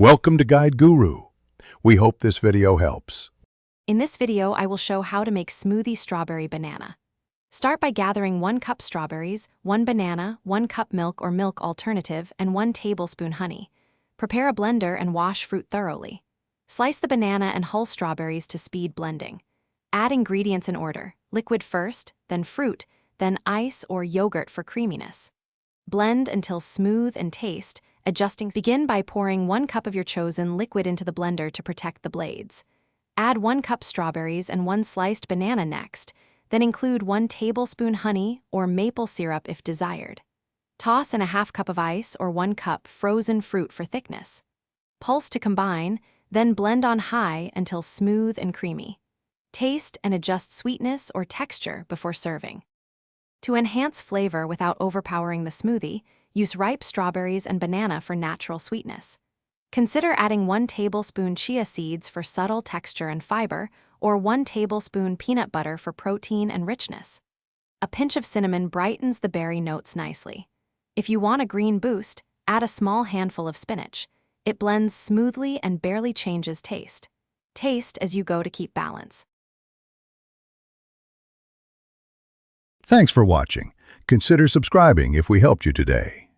Welcome to Guide Guru. We hope this video helps. In this video, I will show how to make smoothie strawberry banana. Start by gathering 1 cup strawberries, 1 banana, 1 cup milk or milk alternative, and 1 tablespoon honey. Prepare a blender and wash fruit thoroughly. Slice the banana and hull strawberries to speed blending. Add ingredients in order: liquid first, then fruit, then ice or yogurt for creaminess. Blend until smooth and taste, adjusting. Begin by pouring 1 cup of your chosen liquid into the blender to protect the blades. Add 1 cup strawberries and 1 sliced banana next, then include 1 tablespoon honey or maple syrup if desired. Toss in a half cup of ice or 1 cup frozen fruit for thickness. Pulse to combine, then blend on high until smooth and creamy. Taste and adjust sweetness or texture before serving. To enhance flavor without overpowering the smoothie, use ripe strawberries and banana for natural sweetness. Consider adding 1 tablespoon chia seeds for subtle texture and fiber, or 1 tablespoon peanut butter for protein and richness. A pinch of cinnamon brightens the berry notes nicely. If you want a green boost, add a small handful of spinach. It blends smoothly and barely changes taste. Taste as you go to keep balance. Thanks for watching. Consider subscribing if we helped you today.